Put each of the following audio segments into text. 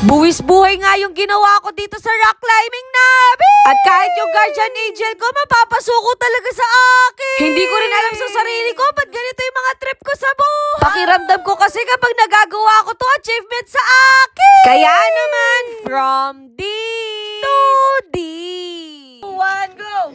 Buwis buhay nga yung ginawa ko dito sa rock climbing namin. At kahit yung guardian angel ko, mapapasuko talaga sa akin. Hindi ko rin alam sa sarili ko, ba't ganito yung mga trip ko sa buhay. Pakiramdam ko kasi kapag nagagawa ko to, achievement sa akin. Kaya naman, from this to this. One, go!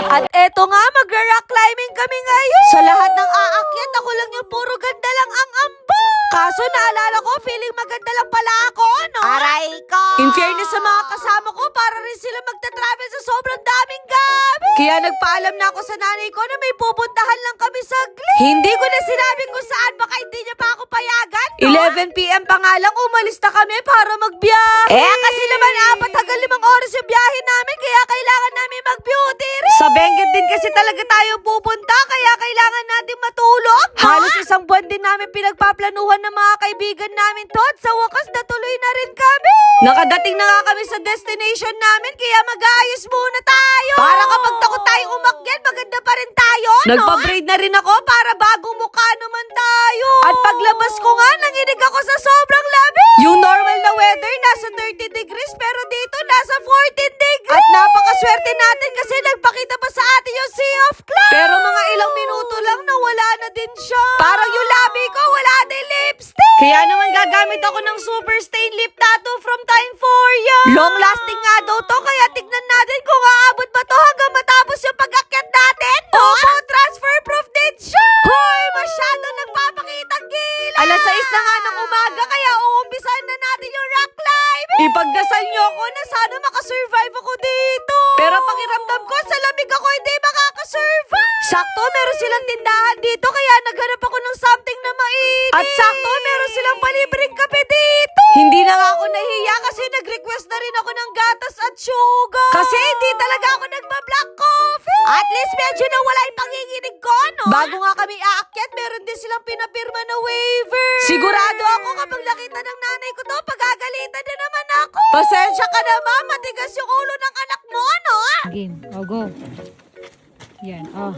At eto nga, magra-rock climbing kami ngayon. Sa lahat ng aakyat, ako lang yung puro ganda lang ang amba. Kaso naalala ko, feeling maganda lang pala ako, no? Aray ko! In fairness sa mga kasama ko, para rin sila magta-travel sa sobrang daming gamit. Kaya nagpaalam na ako sa nanay ko na may pupuntahan lang kami saglit. Hindi ko na sinabi kung saan, baka hindi niya pa ako payagan, no? 11 p.m. pa nga lang, umalis na kami para magbiyahe. Kasi naman 4 hanggang 5 oras yung biyahe namin, kaya kailangan namin mag-beauty rin. Sa Benguet din kasi talaga tayo pupunta, kaya kailangan natin matulog. Halos isang buwan din namin pinagpaplanuhan ng mga kaibigan namin to, at sa wakas natuloy na rin kami. Nakadating na nga kami sa destination namin, kaya mag-aayos muna tayo. Para kapag takot tayo umakyat, maganda pa rin tayo, no? Nagpa-braid na rin ako para bagong mukha naman tayo. At paglabas ko nga, nanginig ako sa sobrang lamig. Yung normal na weather, nasa 30 degrees, pero dito nasa 14 degrees. At napakaswerte natin kasi nagpakita pa sa atin yung sea of clouds. Pero mga ilang minuto lang, nawala na din siya. Parang yung labi ko, wala din lipstick. Kaya naman gagamit ako ng super stain lip tattoo from Time for Ya. Long lasting nga daw to, kaya tignan natin kung aabot ba to hanggang matapos yung pag-akyat natin, no? Opo, transfer proof din siya. Hoy, masyado nagpapakitang gila. Alas 6 na nga ng umaga, kaya uumpisahan na natin yung rock climbing. Ipagdasal niyo ako na sana makasurvive ako dito. Pero pakiramdam ko, sa lamig ako hindi makakasurvive. Sakto, meron silang tindahan dito, kaya naghanap ako ng something na mainit. At sakto, meron silang palibreng kape dito. Hindi na nga ako nahiya kasi nag-request na rin ako ng gatas at sugar. Kasi hindi talaga ako nagba-black coffee. At least medyo nawala yung panginginig ko, no? Bago nga kami aakyat, meron din silang pinapirma na waiver. Sigurado ako kapag nakita ng nanay ko to, pagagalitan na naman ako. Pasensya ka na, ma, matigas yung ulo ng anak mo, no? Game. Oh, go. Yan. Oh.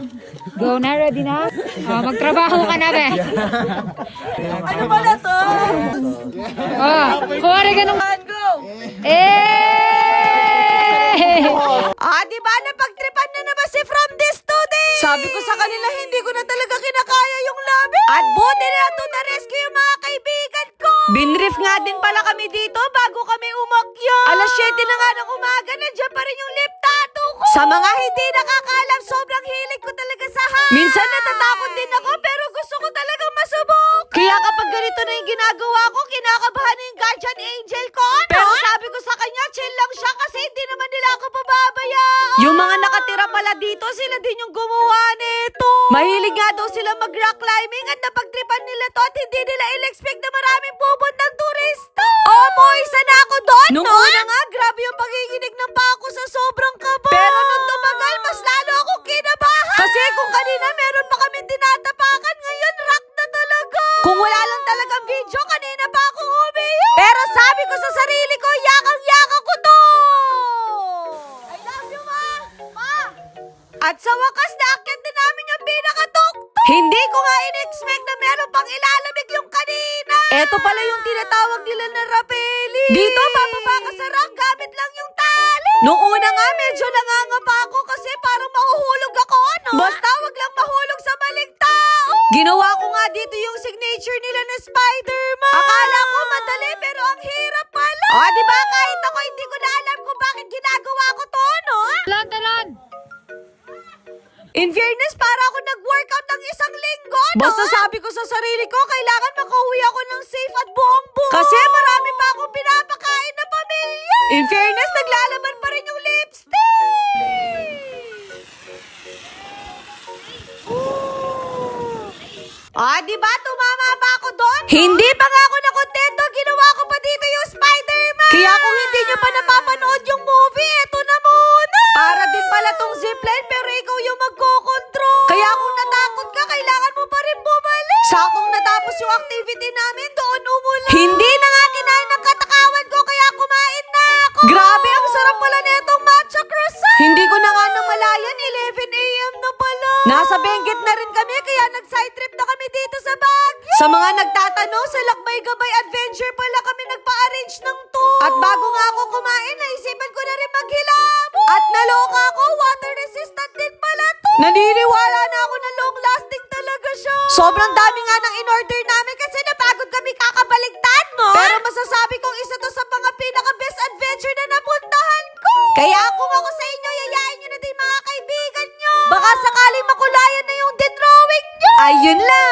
Go na. Ready na? Oh, magtrabaho ka na, be. Ano pala to? Oh, kuwari ka nung... Go! Di ba napagtripan na naman si From This to This? Sabi ko sa kanila, hindi ko na talaga kinakaya yung labi. At buti na to na rescue yung mga kaibigan ko. Binrief nga din pala kami dito bago kami umakyat. Alas 7 na nga ng umaga, nandiyan pa rin yung lip tattoo ko. Sa mga hindi nakakaalam, sobrang hilig ko talaga sa high. Minsan natatakot din ako, pero gusto ko talagang masubok. Kaya kapag ganito na yung ginagawa ko, kinakabahan na yung guardian angel ko, no? Pero sabi ko sa kanya, chill lang siya kasi hindi naman nila ako pababayaan. Yung mga nakatira pala dito, sila din yung gumawa nito. Mahilig nga daw sila mag-rock climbing at napagtripan nila to at hindi nila in-expect na maraming pupuntang turista. Opo, isa na ako doon, no? Nung una nga, grabe yung paginginig ng pako sa sobrang kaba. Pero nung tumagal, mas lalo ako kinabahan. Kasi kung kanina meron pa kami tinatapakan, ngayon rock na talaga. Kung wala lang talagang video, kanina pa ako umiyak. Pero sabi ko sa sarili ko, yakang-yaka ko to. I love you, ma! Ma! At sa wakas, naakyat din namin yung pinakatuktok. Hindi ko nga in-expect na meron pang ilalamig yung kanina. Eto pala yung tinatawag nila na rapeli. Dito, bababa ka sa rock, gamit lang yung tali. Nung una nga, medyo nangangapa ako kasi parang mahuhulog ako, no? Basta wag lang mahulog sa maling tao. Ginawa ko nga dito yung signature nila na Spider-Man. Akala ko madali, pero ang hirap pala. Diba kahit ako hindi ko na alam kung bakit ginagawa ko to, no? Talon! In fairness, para ako nag-workout ng isang linggo, no? Basta sabi ko sa sarili ko, kailangan makauwi ako ng safe at buong buhay. Kasi marami pa akong pinapakain na pamilya. In fairness, naglalaban pa rin yung lipstick. Diba? Tumama ba ako doon? Hindi pa nga ako nakontento. Ginawa ko pa dito yung Spider-Man. Kaya kung hindi nyo pa napapanood yung movie, eto na muna. Para din pala tong zipline, pero ikaw yung magkocontrol. Kaya kung natakot ka, kailangan mo pa rin bumalik. Sakong natapos yung activity namin, doon umulan. Hindi na nga kinain ng katakawan ko, kaya kumain na ako. Grabe, ang sarap pala netong matcha croissant. Hindi ko na nga namalayan, 11 a.m. na pala. Nasa Benguet na rin kami, kaya nag-side trip na kami dito sa Baguio. Sa mga nagtatanong, sa Lakbay may gabay adventure pala kami nagpa-arrange ng tour. At bago nga ako kumain, naisipan ko na rin maghilamo. At naloka ako, water resistant din pala to. Naniniwala na ako na long lasting talaga siya. Sobrang dami nga ng in-order namin kasi napagod kami kakabaligtad, no? Pero masasabi kong isa to sa mga pinaka-best adventure na napuntahan ko. Kaya kung ako sa inyo, yayain nyo na din mga kaibigan nyo. Baka sakaling makulayan na yung dinrowing nyo. Ayun lang.